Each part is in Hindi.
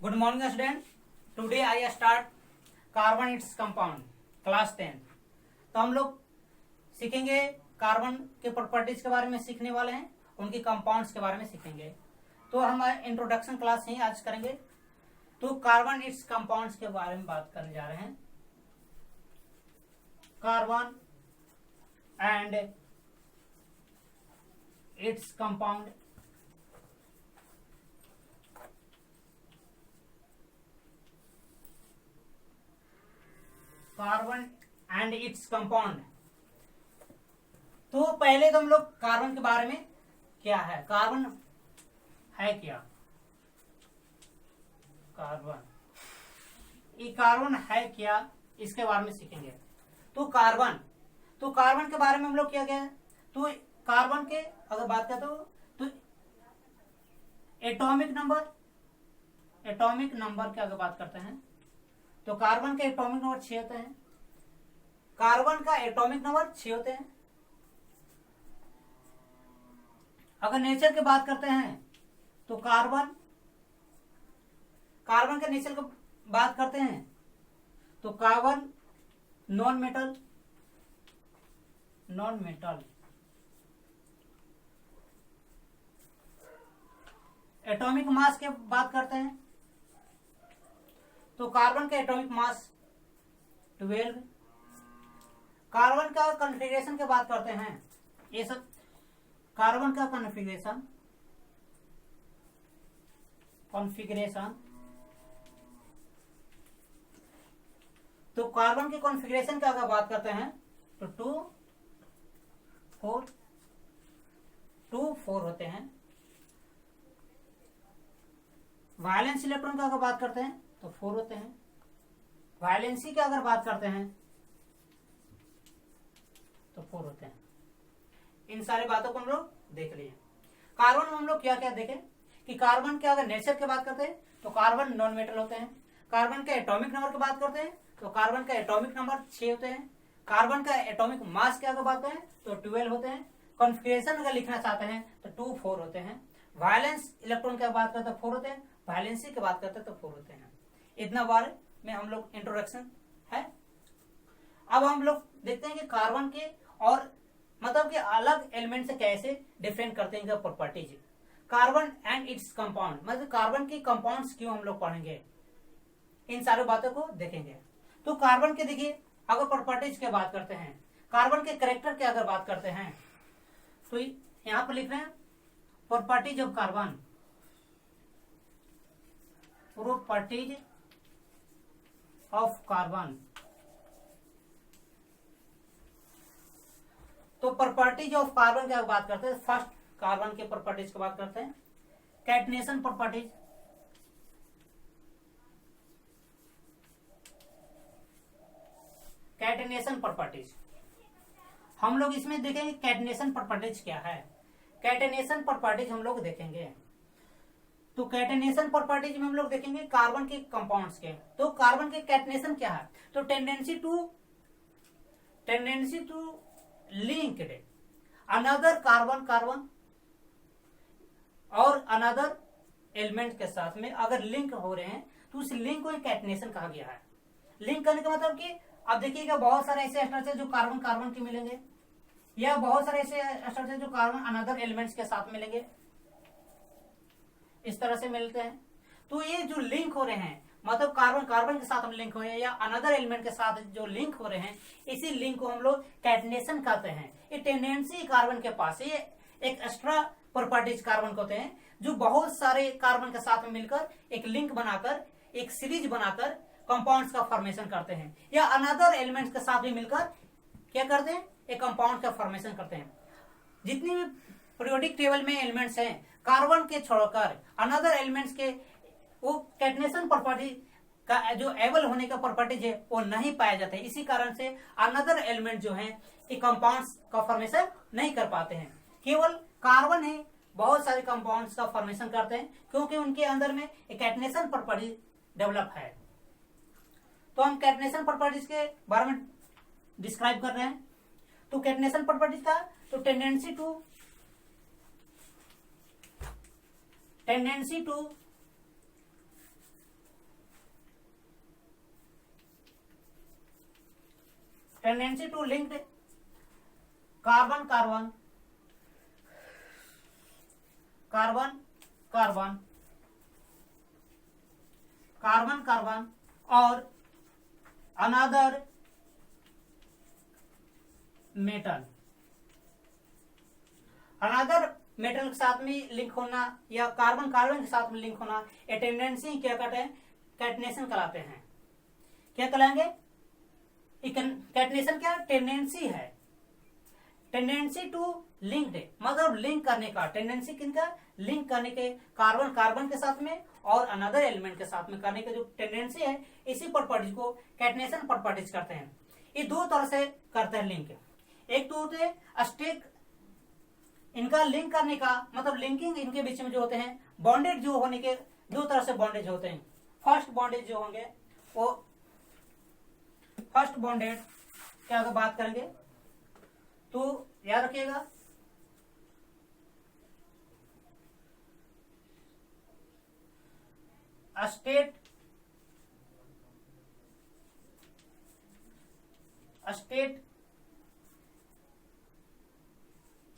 Good morning student. Today I start carbon its compound class 10। तो हम लोग सीखेंगे कार्बन के प्रॉपर्टीज के बारे में सीखने वाले हैं, उनकी कंपाउंड्स के बारे में सीखेंगे। तो हम इंट्रोडक्शन क्लास ही आज करेंगे। तो कार्बन इट्स कंपाउंड्स के बारे में बात करने जा रहे हैं। Carbon and its compound. Carbon and its compound. तो पहले तो हम लोग कार्बन के बारे में, क्या है कार्बन, है क्या कार्बन, ये कार्बन है क्या, इसके बारे में सीखेंगे। तो कार्बन के बारे में हम लोग क्या क्या है, तो कार्बन के अगर बात करें तो एटॉमिक नंबर की अगर बात करते हैं तो कार्बन के एटॉमिक नंबर 6 होते हैं। कार्बन का एटॉमिक नंबर 6 होते हैं। अगर नेचर की बात करते हैं तो कार्बन के नेचर की बात करते हैं तो carbon non metal. Atomic mass की बात करते हैं तो कार्बन का एटॉमिक मास 12। कार्बन का कॉन्फ़िगरेशन की बात करते हैं, ये सब कार्बन का कॉन्फ़िगरेशन तो कार्बन के कॉन्फ़िगरेशन की अगर बात करते हैं तो 2 4 होते हैं। वायलेंस इलेक्ट्रॉन का अगर बात करते हैं तो 4 होते हैं। वायलेंसी की अगर बात करते हैं तो 4 होते हैं। इन सारी बातों को हम लोग देख लिए। कार्बन में हम लोग क्या क्या देखें कि कार्बन के अगर नेचर की बात करते हैं तो कार्बन नॉन मेटल होते हैं। कार्बन के एटॉमिक नंबर की बात करते हैं तो कार्बन का एटॉमिक नंबर 6 होते हैं। कार्बन का एटॉमिक मास की अगर बात करें तो 12 होते हैं। कॉन्फ़िगरेशन अगर लिखना चाहते हैं तो 2 4 होते हैं। वायलेंस इलेक्ट्रॉन की बात करते हैं 4 होते हैं। वायलेंसी की बात करते हैं तो 4 होते हैं। इतना बारे में हम लोग इंट्रोडक्शन है। अब हम लोग देखते हैं कि कार्बन के और मतलब कि अलग एलिमेंट से कैसे डिफरेंट करते हैं properties. Carbon and its compound, मतलब कार्बन की कंपाउंड्स क्यों हम लोग पढ़ेंगे, इन सारी बातों को देखेंगे। तो कार्बन के देखिए अगर प्रॉपर्टीज की बात करते हैं, कार्बन के कैरेक्टर की अगर बात करते हैं तो यहां पर लिख रहे हैं properties of carbon. Properties of carbon. तो प्रॉपर्टीज ऑफ कार्बन की बात करते हैं, फर्स्ट कार्बन के प्रॉपर्टीज की बात करते हैं। कैटनेशन प्रॉपर्टीज हम लोग इसमें देखेंगे। कैटनेशन प्रॉपर्टीज क्या है, कैटनेशन प्रॉपर्टीज हम लोग देखेंगे। तो कैटनेशन प्रॉपर्टीज में हम लोग देखेंगे कार्बन के कंपाउंड्स के। तो कार्बन के कैटनेशन क्या है, तो tendency to linked another carbon और अनदर एलिमेंट के साथ में अगर लिंक हो रहे हैं तो उस लिंक को कैटनेशन कहा गया है। लिंक करने का मतलब कि अब देखिएगा बहुत सारे ऐसे स्ट्रक्चर जो कार्बन के मिलेंगे, या बहुत सारे ऐसे स्ट्रक्चर जो कार्बन अनदर एलिमेंट्स के साथ मिलेंगे, इस तरह से मिलते हैं। तो ये जो लिंक हो रहे हैं मतलब कार्बन के साथ हम लिंक हो रहे हैं या अनदर एलिमेंट के साथ जो लिंक हो रहे हैं, इसी लिंक को हम लोग कैटनेशन कहते हैं। ये टेंडेंसी कार्बन के पास, ये एक एक्स्ट्रा प्रॉपर्टीज कार्बन को होते हैं जो बहुत सारे कार्बन के साथ में मिलकर एक लिंक बनाकर, एक सीरीज बनाकर कंपाउंड्स का फॉर्मेशन करते हैं, या अनदर एलिमेंट्स के साथ भी मिलकर क्या करते हैं, एक कंपाउंड का फॉर्मेशन करते हैं। जितनी भी पीरियोडिक टेबल में एलिमेंट्स हैं कार्बन के छोड़कर अनदर एलिमेंट्स के, वो कैटनेशन प्रॉपर्टी का जो एबल होने का प्रॉपर्टीज है वो नहीं पाया जाता है। इसी कारण से अनदर एलिमेंट जो है ये कंपाउंड्स का फॉर्मेशन नहीं कर पाते हैं। केवल कार्बन है बहुत सारे कंपाउंड्स का फॉर्मेशन करते हैं क्योंकि उनके अंदर में एक कैटनेशन प्रॉपर्टी डेवलप है। तो हम कैटनेशन प्रॉपर्टीज के बारे में डिस्क्राइब कर रहे हैं। तो कैटनेशन प्रॉपर्टीज का तो tendency to tendency to linked carbon carbon carbon carbon carbon carbon और अनदर मेटल, अनदर मेटल के साथ में लिंक होना या कार्बन कार्बन के साथ में लिंक होना, ये टेंडेंसी क्या कहते हैं, कैटनेशन कहलाते हैं। क्या कहलाएंगे, कैटनेशन क्या टेंडेंसी है, टेंडेंसी टू लिंक्ड मतलब लिंक करने का, टेंडेंसी किनका, लिंक करने के कार्बन कार्बन के साथ में और अनदर एलिमेंट के साथ में करने के जो टेंडेंसी है, इसी प्रॉपर्टीज को कैटनेशन प्रॉपर्टीज करते हैं। ये दो तरह से करते हैं लिंक, एक तो होते हैं स्टेट, इनका लिंक करने का मतलब लिंकिंग इनके बीच में जो होते हैं बॉन्डेड जो होने के दो तरह से बॉन्डेज होते हैं। फर्स्ट बॉन्डेज जो होंगे वो फर्स्ट बॉन्डेड क्या अगर बात करेंगे तो याद रखिएगा स्टेट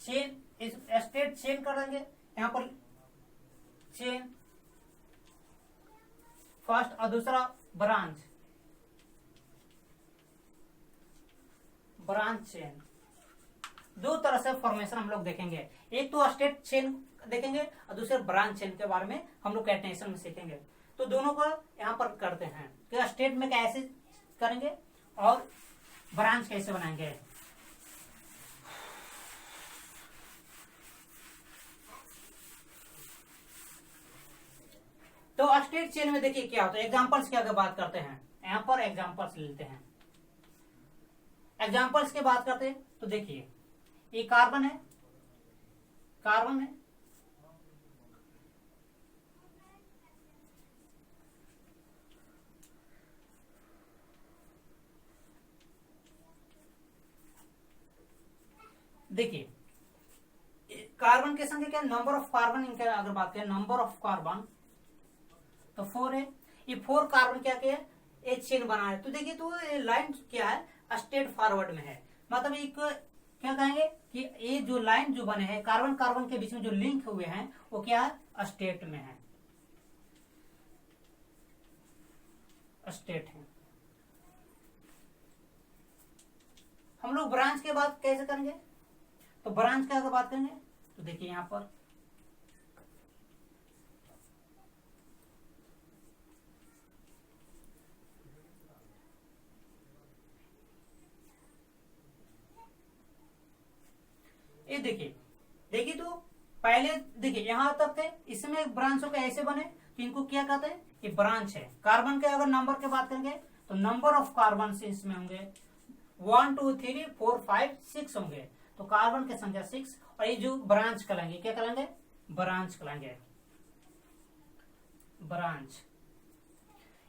चेन, इस स्टेट चेन कर देंगे यहां पर चेन फर्स्ट और दूसरा ब्रांच चेन। दो तरह से फॉर्मेशन हम लोग देखेंगे, एक तो स्टेट चेन देखेंगे और दूसरे ब्रांच चेन के बारे में हम लोग कैटनेशन में सीखेंगे। तो दोनों को यहाँ पर करते हैं कि स्टेट में कैसे करेंगे और ब्रांच कैसे बनाएंगे। तो स्टेट चेन में देखिए क्या होता है, एग्जांपल्स की अगर बात करते हैं, यहाँ पर एग्जांपल्स लेते हैं, एग्जांपल्स की बात करते हैं तो देखिए ये कार्बन है, कार्बन है, देखिए कार्बन के संख्या क्या, नंबर ऑफ कार्बन इनके अगर बात करें नंबर ऑफ कार्बन तो 4 है। ये 4 कार्बन क्या किया, एक चेन बना है। तो देखिए तो लाइन क्या है, स्ट्रेट फॉरवर्ड में है, मतलब एक क्या कहेंगे कि ये जो लाइन जो बने हैं कार्बन कार्बन के बीच में जो लिंक हुए हैं वो क्या है, स्ट्रेट में है, स्ट्रेट है। हम लोग ब्रांच के बात कैसे करेंगे, तो ब्रांच का अगर बात करेंगे तो देखिए यहां पर ये देखिए तो पहले देखिए यहां तक थे, इसमें ब्रांचों के ऐसे बने तो इनको क्या कहते हैं, ये ब्रांच है। कार्बन के अगर नंबर की बात करेंगे तो नंबर ऑफ कार्बन इसमें होंगे 1 2 3 4 5 6 होंगे, तो कार्बन की संख्या 6। और ये जो ब्रांच कहलाएंगे क्या कहलाएंगे, ब्रांच कहलाएंगे, ब्रांच।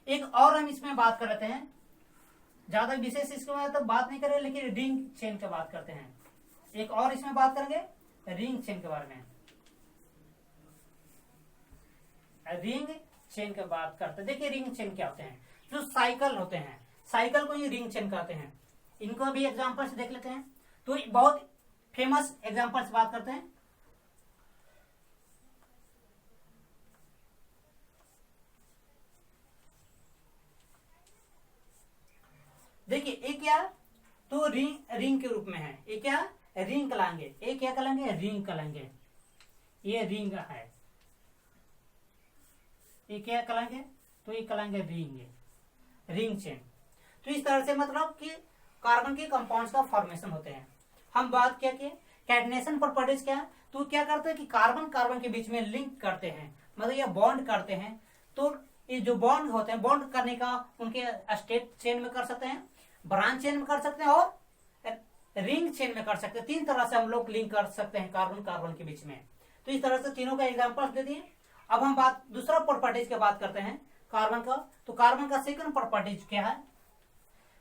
एक और हम इसमें बात कर लेते हैं, ज्यादा विशेष इसके बारे में तो बात नहीं करें, लेकिन रिंग चेन की बात करते हैं। एक और इसमें बात करेंगे रिंग चेन के बारे में, रिंग चेन की बात करते हैं। देखिए रिंग चेन क्या होते हैं, जो साइकिल होते हैं, साइकिल को ही रिंग चेन कहते हैं। इनको भी एग्जांपल्स देख लेते हैं, तो बहुत फेमस एग्जांपल्स बात करते हैं। देखिए एक क्या तो रिंग के रूप में है, ये क्या रिंग कहलाएंगे, ये क्या कहलाएंगे, रिंग कहलाएंगे, ये रिंग है, ये क्या कहलाएंगे, तो ये कहलाएंगे रिंग चेन। तो इस तरह से मतलब कि कार्बन के कंपाउंड्स का फॉर्मेशन होते हैं। हम बात क्या किए कैटनेशन प्रॉपर्टीज क्या है, तो क्या करते हैं कि कार्बन कार्बन के बीच में लिंक करते हैं, मतलब ये बॉन्ड करते हैं। तो ये जो बॉन्ड होते हैं, बॉन्ड करने का उनके स्टेट चेन में कर सकते हैं, ब्रांच चेन में कर सकते हैं और रिंग चेन में कर सकते हैं। 3 तरह से हम लोग लिंक कर सकते हैं कार्बन कार्बन के बीच में। तो इस तरह से तीनों का एग्जांपल दे दिए। अब हम बात दूसरा प्रॉपर्टीज की बात करते हैं कार्बन का, तो कार्बन का सेकंड प्रॉपर्टीज क्या है,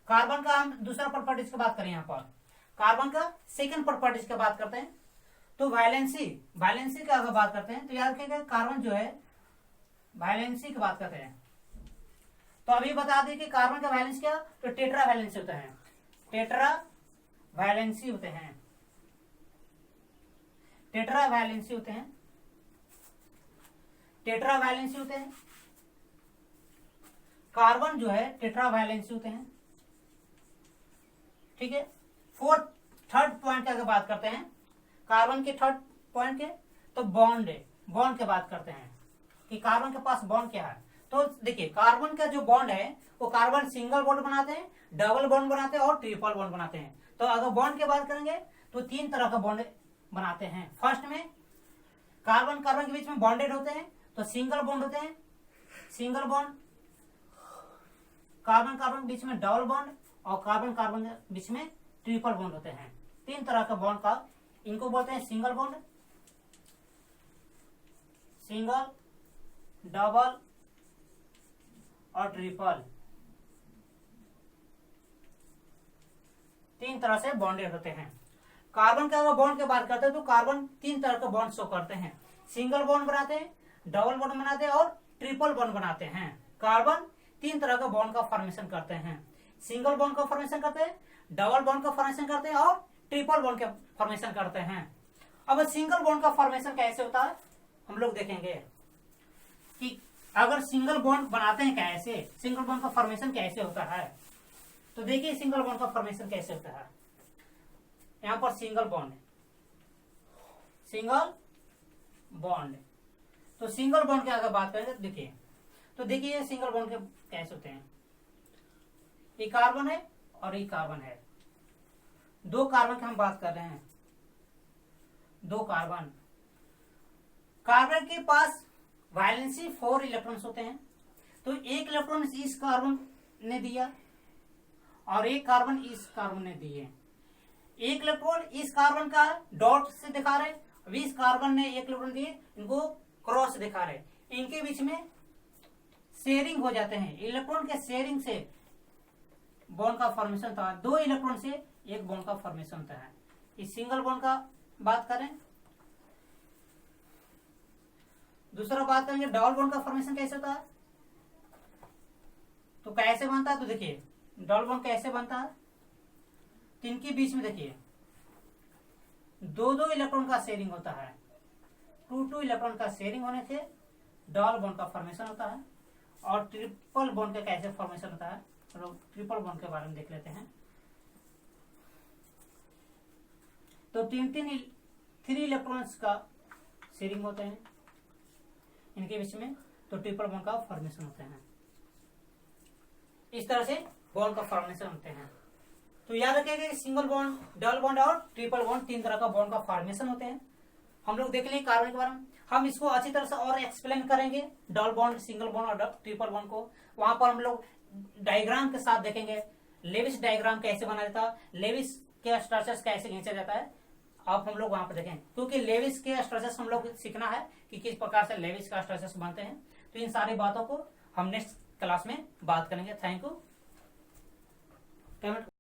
कार्बन का हम दूसरा प्रॉपर्टीज की बात करें, यहाँ पर कार्बन का सेकंड प्रॉपर्टीज की बात करते हैं। तो वायलेंसी की अगर बात करते हैं तो याद रखिएगा कार्बन जो है वायलेंसी की बात करते हैं। तो अभी बता दें कि कार्बन का वैलेंस क्या, तो टेट्रा वैलेंस होता है, टेट्रा वैलेंसी होते हैं, टेट्रा वैलेंसी होते हैं, टेट्रा वैलेंसी होते हैं। कार्बन जो है टेट्रा वैलेंसी होते हैं, ठीक है। थर्ड पॉइंट की अगर बात करते हैं कार्बन के, थर्ड पॉइंट के, तो बॉन्ड बॉन्ड की बात करते हैं कि कार्बन के पास बॉन्ड क्या है। तो देखिए कार्बन का जो बॉन्ड है वो कार्बन सिंगल बॉन्ड बनाते हैं, डबल बॉन्ड बनाते हैं और ट्रिपल बॉन्ड बनाते हैं। तो अगर बॉन्ड की बात करेंगे तो 3 तरह का बॉन्ड बनाते हैं। फर्स्ट में कार्बन कार्बन के बीच में बॉन्डेड होते हैं तो सिंगल बॉन्ड होते हैं, सिंगल बॉन्ड। कार्बन कार्बन के बीच में डबल बॉन्ड और कार्बन कार्बन के बीच में ट्रिपल बॉन्ड होते हैं। 3 तरह का बॉन्ड का, इनको बोलते हैं सिंगल बॉन्ड, सिंगल, डबल और ट्रिपल। 3 तरह से बॉन्डेड होते हैं। कार्बन का अगर बॉन्ड की बात करते हैं तो कार्बन 3 तरह का बॉन्ड शो करते हैं, सिंगल बॉन्ड बनाते हैं, डबल बॉन्ड बनाते हैं और ट्रिपल बॉन्ड बनाते हैं। कार्बन 3 तरह का बॉन्ड का फॉर्मेशन करते हैं, सिंगल बॉन्ड का फॉर्मेशन करते हैं, डबल बॉन्ड का फॉर्मेशन करते हैं और ट्रिपल बॉन्ड का फॉर्मेशन करते हैं। अब सिंगल बॉन्ड का फॉर्मेशन कैसे होता है हम लोग देखेंगे कि अगर सिंगल बॉन्ड बनाते हैं कैसे, सिंगल बॉन्ड का फॉर्मेशन कैसे होता है। तो देखिए सिंगल बॉन्ड का फॉर्मेशन कैसे होता है। यहां पर सिंगल बॉन्ड, सिंगल बॉन्ड, तो सिंगल बॉन्ड की अगर बात करें देखिए, तो देखिए सिंगल बॉन्ड के कैसे होते हैं। ये कार्बन है और ये कार्बन है, 2 कार्बन की हम बात कर रहे हैं, 2 कार्बन। कार्बन के पास वैलेंसी 4 इलेक्ट्रॉन्स होते हैं, तो 1 इलेक्ट्रॉन इस कार्बन ने दिया और 1 कार्बन इस कार्बन ने दिए। 1 इलेक्ट्रॉन इस कार्बन का डॉट से दिखा रहे, अब इस कार्बन ने 1 इलेक्ट्रॉन दिए, इनको क्रॉस दिखा रहे। इनके बीच में शेयरिंग हो जाते हैं, इलेक्ट्रॉन के शेयरिंग से बॉन्ड का फॉर्मेशन होता है। 2 इलेक्ट्रॉन से 1 बॉन्ड का फॉर्मेशन होता है। इस सिंगल बॉन्ड का बात करें, दूसरा बात करेंगे डबल बॉन्ड का फॉर्मेशन कैसे होता है। तो कैसे बनता है, तो देखिए डबल बॉन्ड कैसे बनता है। तो इनके बीच में देखिए 2 इलेक्ट्रॉन का शेयरिंग होता है, 2 इलेक्ट्रॉन का शेयरिंग होने से डबल बॉन्ड का फॉर्मेशन होता है। और ट्रिपल बॉन्ड का कैसे फॉर्मेशन होता है, तो ट्रिपल बॉन्ड के बारे में देख लेते हैं। तो 3 इलेक्ट्रॉन्स का शेयरिंग होते हैं इनके बीच में, तो ट्रिपल बॉन्ड का फॉर्मेशन होते हैं। इस तरह से बॉन्ड का फॉर्मेशन होते हैं। तो याद रखिएगा सिंगल बॉन्ड, डबल बॉन्ड और ट्रिपल बॉन्ड 3 तरह का बॉन्ड का फॉर्मेशन होते हैं। हम लोग देख लेंगे कार्बन के बारे में, हम इसको अच्छी तरह से और एक्सप्लेन करेंगे, डबल बॉन्ड, सिंगल बॉन्ड और ट्रिपल बॉन्ड को। वहां पर हम लोग डायग्राम के साथ देखेंगे, लेविस डायग्राम कैसे बना जाता है, लेविस के स्ट्रक्चर्स कैसे खींचा जाता है, आप हम लोग वहां पर देखें। क्योंकि लेविस के स्ट्रक्चर्स हम लोग सीखना है कि किस प्रकार से लेविस का स्ट्रक्चर्स बनते हैं। तो इन सारी बातों को हम नेक्स्ट क्लास में बात करेंगे। Thank you.